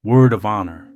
Word of honor.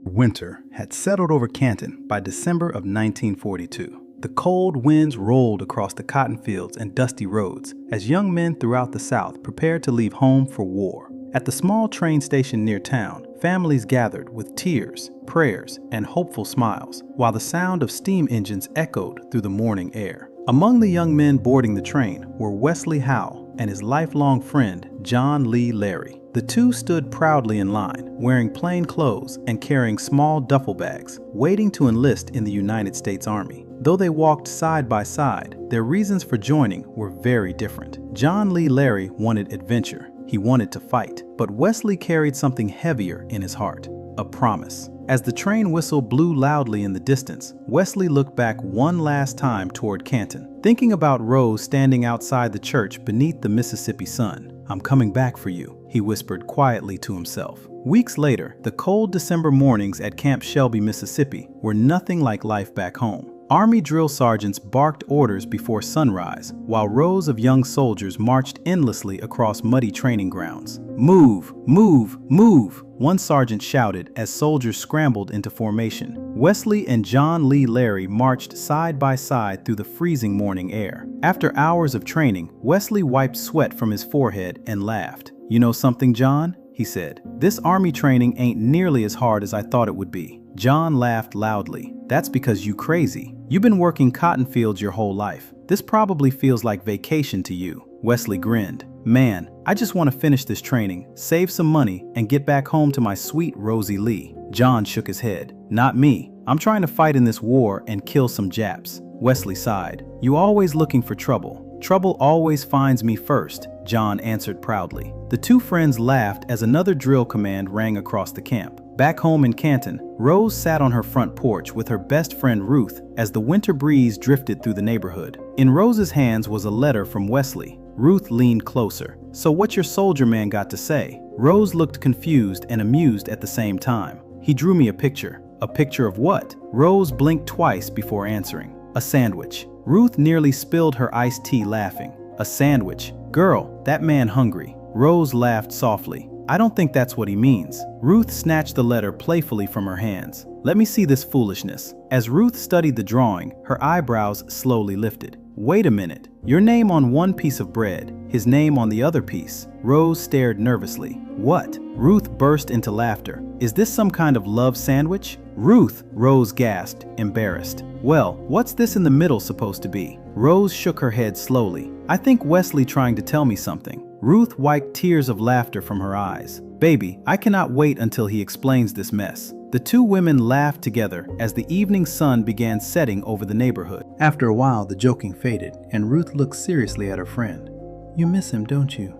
Winter had settled over Canton by December of 1942. The cold winds rolled across the cotton fields and dusty roads as young men throughout the South prepared to leave home for war. At the small train station near town, families gathered with tears, prayers, and hopeful smiles, while the sound of steam engines echoed through the morning air. Among the young men boarding the train were Wesley Howell and his lifelong friend, John Lee Larry. The two stood proudly in line, wearing plain clothes and carrying small duffel bags, waiting to enlist in the United States Army. Though they walked side by side, their reasons for joining were very different. John Lee Larry wanted adventure. He wanted to fight, but Wesley carried something heavier in his heart, a promise. As the train whistle blew loudly in the distance, Wesley looked back one last time toward Canton, thinking about Rose standing outside the church beneath the Mississippi sun. "I'm coming back for you," he whispered quietly to himself. Weeks later, the cold December mornings at Camp Shelby, Mississippi, were nothing like life back home. Army drill sergeants barked orders before sunrise, while rows of young soldiers marched endlessly across muddy training grounds. "Move! Move! Move!" one sergeant shouted as soldiers scrambled into formation. Wesley and John Lee Larry marched side by side through the freezing morning air. After hours of training, Wesley wiped sweat from his forehead and laughed. "You know something, John?" he said. "This Army training ain't nearly as hard as I thought it would be." John laughed loudly. "That's because you crazy. You've been working cotton fields your whole life. This probably feels like vacation to you." Wesley grinned. "Man, I just want to finish this training, save some money, and get back home to my sweet Rosie Lee." John shook his head. "Not me. I'm trying to fight in this war and kill some Japs." Wesley sighed. "You always looking for trouble. Trouble always finds me first," John answered proudly. The two friends laughed as another drill command rang across the camp. Back home in Canton, Rose sat on her front porch with her best friend Ruth as the winter breeze drifted through the neighborhood. In Rose's hands was a letter from Wesley. Ruth leaned closer. "So what's your soldier man got to say?" Rose looked confused and amused at the same time. "He drew me a picture." "A picture of what?" Rose blinked twice before answering. "A sandwich." Ruth nearly spilled her iced tea laughing. "A sandwich? Girl, that man hungry." Rose laughed softly. "I don't think that's what he means." Ruth snatched the letter playfully from her hands. "Let me see this foolishness." As Ruth studied the drawing, her eyebrows slowly lifted. "Wait a minute. Your name on one piece of bread, his name on the other piece." Rose stared nervously. "What?" Ruth burst into laughter. "Is this some kind of love sandwich?" "Ruth!" Rose gasped, embarrassed. "Well, what's this in the middle supposed to be?" Rose shook her head slowly. "I think Wesley trying to tell me something." Ruth wiped tears of laughter from her eyes. "Baby, I cannot wait until he explains this mess." The two women laughed together as the evening sun began setting over the neighborhood. After a while, the joking faded, and Ruth looked seriously at her friend. "You miss him, don't you?"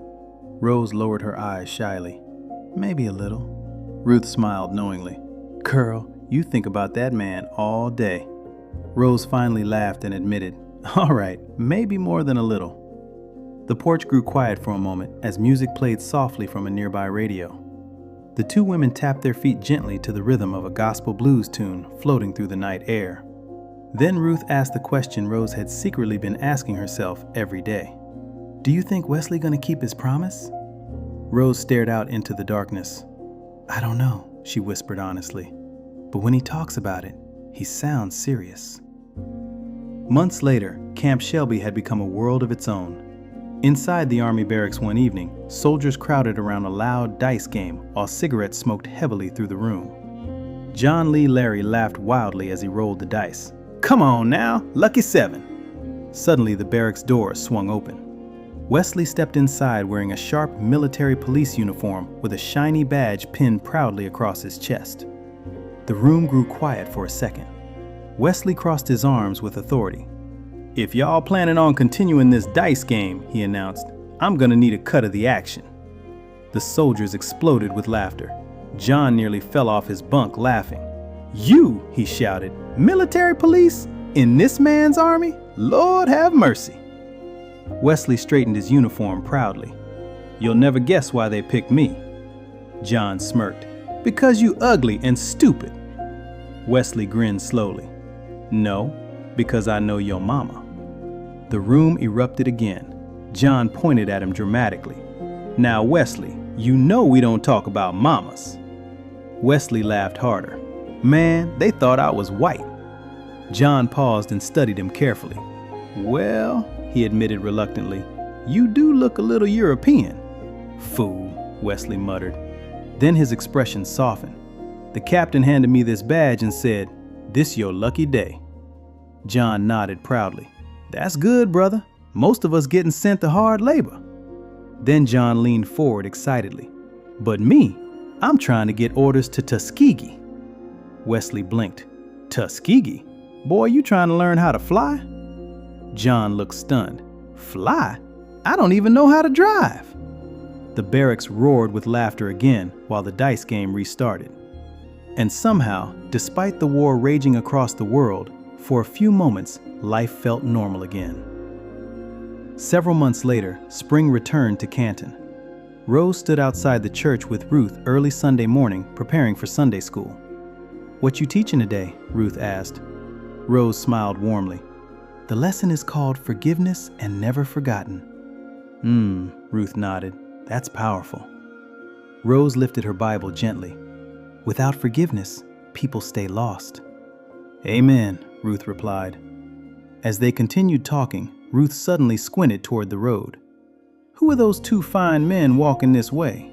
Rose lowered her eyes shyly. "Maybe a little." Ruth smiled knowingly. "Girl, you think about that man all day." Rose finally laughed and admitted, "All right, maybe more than a little." The porch grew quiet for a moment as music played softly from a nearby radio. The two women tapped their feet gently to the rhythm of a gospel blues tune floating through the night air. Then Ruth asked the question Rose had secretly been asking herself every day. "Do you think Wesley gonna keep his promise?" Rose stared out into the darkness. "I don't know," she whispered honestly. "But when he talks about it, he sounds serious." Months later, Camp Shelby had become a world of its own. Inside the Army barracks one evening, soldiers crowded around a loud dice game while cigarettes smoked heavily through the room. John Lee Larry laughed wildly as he rolled the dice. "Come on now, lucky 7. Suddenly the barracks door swung open. Wesley stepped inside wearing a sharp military police uniform with a shiny badge pinned proudly across his chest. The room grew quiet for a second. Wesley crossed his arms with authority. "If y'all planning on continuing this dice game," he announced, "I'm gonna need a cut of the action." The soldiers exploded with laughter. John nearly fell off his bunk laughing. "You," he shouted, "military police? In this man's army? Lord have mercy." Wesley straightened his uniform proudly. "You'll never guess why they picked me." John smirked. "Because you ugly and stupid." Wesley grinned slowly. "No, because I know your mama." The room erupted again. John pointed at him dramatically. "Now, Wesley, you know we don't talk about mamas." Wesley laughed harder. Man, they thought I was white. John paused and studied him carefully. Well, he admitted reluctantly, you do look a little European. Fool, Wesley muttered. Then his expression softened. The captain handed me this badge and said, "This your lucky day." John nodded proudly. That's good, brother. Most of us getting sent to hard labor. Then John leaned forward excitedly. But me, I'm trying to get orders to Tuskegee. Wesley blinked. Tuskegee? Boy, you trying to learn how to fly? John looked stunned. Fly? I don't even know how to drive. The barracks roared with laughter again while the dice game restarted. And somehow, despite the war raging across the world, for a few moments, life felt normal again. Several months later, spring returned to Canton. Rose stood outside the church with Ruth early Sunday morning, preparing for Sunday school. What you teaching today? Ruth asked. Rose smiled warmly. The lesson is called Forgiveness and Never Forgotten. Ruth nodded. That's powerful. Rose lifted her Bible gently. Without forgiveness, people stay lost. Amen, Ruth replied. As they continued talking, Ruth suddenly squinted toward the road. Who are those two fine men walking this way?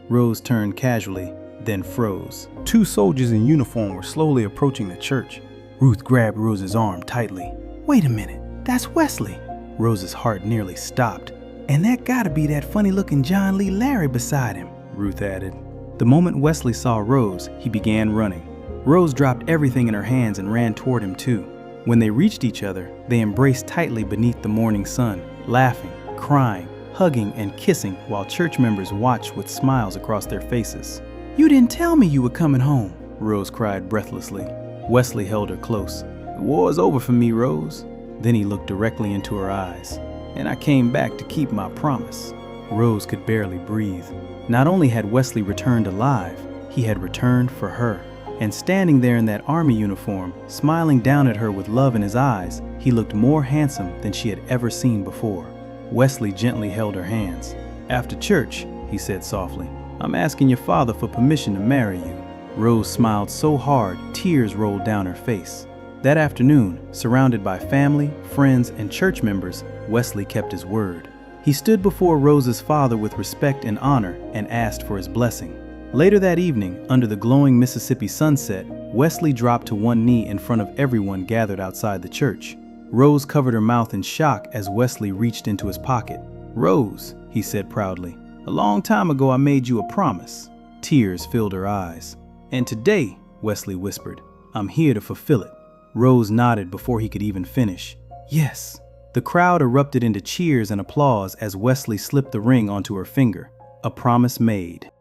Rose turned casually, then froze. Two soldiers in uniform were slowly approaching the church. Ruth grabbed Rose's arm tightly. Wait a minute, that's Wesley. Rose's heart nearly stopped. And that gotta be that funny-looking John Lee Larry beside him, Ruth added. The moment Wesley saw Rose, he began running. Rose dropped everything in her hands and ran toward him too. When they reached each other, they embraced tightly beneath the morning sun, laughing, crying, hugging, and kissing while church members watched with smiles across their faces. You didn't tell me you were coming home, Rose cried breathlessly. Wesley held her close. The war is over for me, Rose. Then he looked directly into her eyes. And I came back to keep my promise. Rose could barely breathe. Not only had Wesley returned alive, he had returned for her. And standing there in that army uniform, smiling down at her with love in his eyes, he looked more handsome than she had ever seen before. Wesley gently held her hands. After church, he said softly, I'm asking your father for permission to marry you. Rose smiled so hard, tears rolled down her face. That afternoon, surrounded by family, friends, and church members, Wesley kept his word. He stood before Rose's father with respect and honor and asked for his blessing. Later that evening, under the glowing Mississippi sunset, Wesley dropped to one knee in front of everyone gathered outside the church. Rose covered her mouth in shock as Wesley reached into his pocket. Rose, he said proudly, a long time ago I made you a promise. Tears filled her eyes. And today, Wesley whispered, I'm here to fulfill it. Rose nodded before he could even finish. Yes. The crowd erupted into cheers and applause as Wesley slipped the ring onto her finger. A promise made.